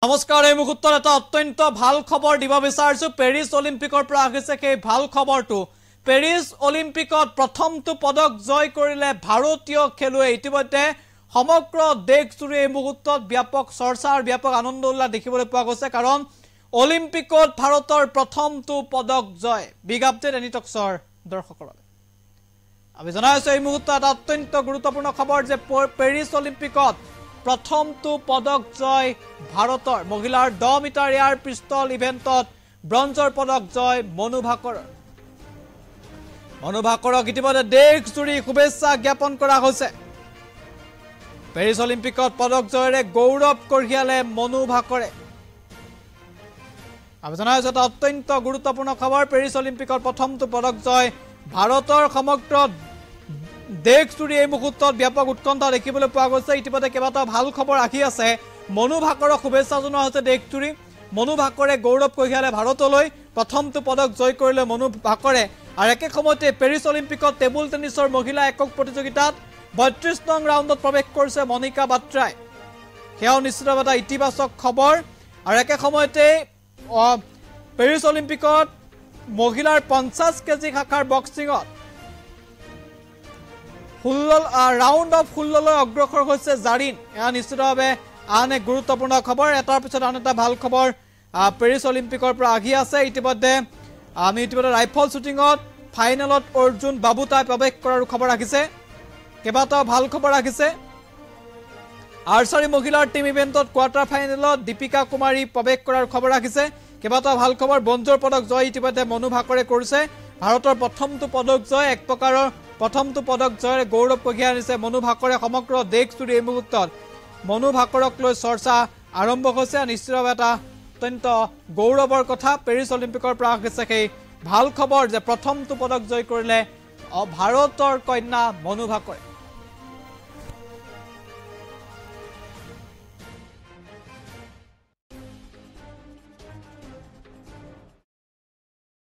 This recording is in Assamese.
নমস্কাৰ এই মুহূৰ্তত এটা অত্যন্ত ভাল খবৰ দিব বিচাৰিছো পেৰিছ অলিম্পিকৰ পৰা আহিছে সেই ভাল খবৰটো পেৰিছ অলিম্পিকত প্ৰথমটো পদক জয় কৰিলে ভাৰতীয় খেলুৱৈ ইতিমধ্যে সমগ্ৰ দেশজুৰি এই মুহূৰ্তত ব্যাপক চৰ্চা আৰু ব্যাপক আনন্দ উল্লাস দেখিবলৈ পোৱা গৈছে কাৰণ অলিম্পিকত ভাৰতৰ প্ৰথমটো পদক জয় বিগ আপডেট এনি টক্সৰ দৰ্শকসকলক আমি জনাইছো এই মুহূৰ্তত এটা অত্যন্ত গুৰুত্বপূৰ্ণ খবৰ যে পেৰিছ অলিম্পিকত প্ৰথমটো পদক জয় ভাৰতৰ মহিলাৰ 10 মিটাৰ এয়াৰ পিস্তল ইভেন্টত ব্ৰঞ্জৰ পদক জয় মনু ভাকৰক ইতিমধ্যে দেশজুৰি শুভেচ্ছা জ্ঞাপন কৰা হৈছে পেৰিছ অলিম্পিকত পদক জয়েৰে গৌৰৱ কঢ়িয়ালে মনু ভাকৰে আমি জনাইছো এটা অত্যন্ত গুৰুত্বপূৰ্ণ খবৰ পেৰিছ অলিম্পিকত প্ৰথমটো পদক জয় ভাৰতৰ সমগ্ৰ দেশজুৰি এই মুহূৰ্তত ব্যাপক উৎকণ্ঠা দেখিবলৈ পোৱা গৈছে ইতিমধ্যে কেইবাটাও ভাল খবৰ আহি আছে মনু ভাকৰক শুভেচ্ছা জনোৱা হৈছে দেশজুৰি মনু ভাকৰে গৌৰৱ কঢ়িয়ালে ভাৰতলৈ প্ৰথমটো পদক জয় কৰিলে মনু ভাকৰে আৰু একে সময়তে পেৰিছ অলিম্পিকত টেবুল টেনিছৰ মহিলা একক প্ৰতিযোগিতাত 32 নং ৰাউণ্ডত প্ৰৱেশ কৰিছে মনিকা বাত্ৰাই সেয়াও নিশ্চিতভাৱে এটা ইতিবাচক খবৰ আৰু একে সময়তে পেৰিছ অলিম্পিকত মহিলাৰ 50 কেজি শাখাৰ বক্সিঙত ৰাউণ্ড অফ 16 লৈ অগ্ৰসৰ হৈছে জাৰিন এয়া নিশ্চিতভাৱে আন এক গুৰুত্বপূৰ্ণ খবৰ এটাৰ পিছত আন এটা ভাল খবৰ পেৰিছ অলিম্পিকৰ পৰা আহি আছে ইতিমধ্যে ৰাইফল শ্বুটিঙত ফাইনেলত অৰ্জুন বাবুতাই প্ৰৱেশ কৰাৰ খবৰ আহিছে কেইবাটাও ভাল খবৰ আহিছে আৰ্চাৰী মহিলাৰ টিম ইভেন্টত কোৱাৰ্টাৰ ফাইনেলত দীপিকা কুমাৰী প্ৰৱেশ কৰাৰ খবৰ আহিছে কেইবাটাও ভাল খবৰ ব্ৰঞ্জৰ পদক জয় ইতিমধ্যে মনু ভাকৰে কৰিছে ভাৰতৰ প্ৰথমটো পদক জয় এক প্ৰকাৰৰ প্ৰথমটো পদক জয়েৰে গৌৰৱ কঢ়িয়াই আনিছে মনু ভাকৰে সমগ্ৰ দেশজুৰি এই মুহূৰ্তত মনু ভাকৰক লৈ চৰ্চা আৰম্ভ হৈছে নিশ্চিতভাৱে এটা অত্যন্ত গৌৰৱৰ কথা পেৰিছ অলিম্পিকৰ পৰা আহিছে সেই ভাল খবৰ যে প্ৰথমটো পদক জয় কৰিলে ভাৰতৰ কন্যা মনু ভাকৰে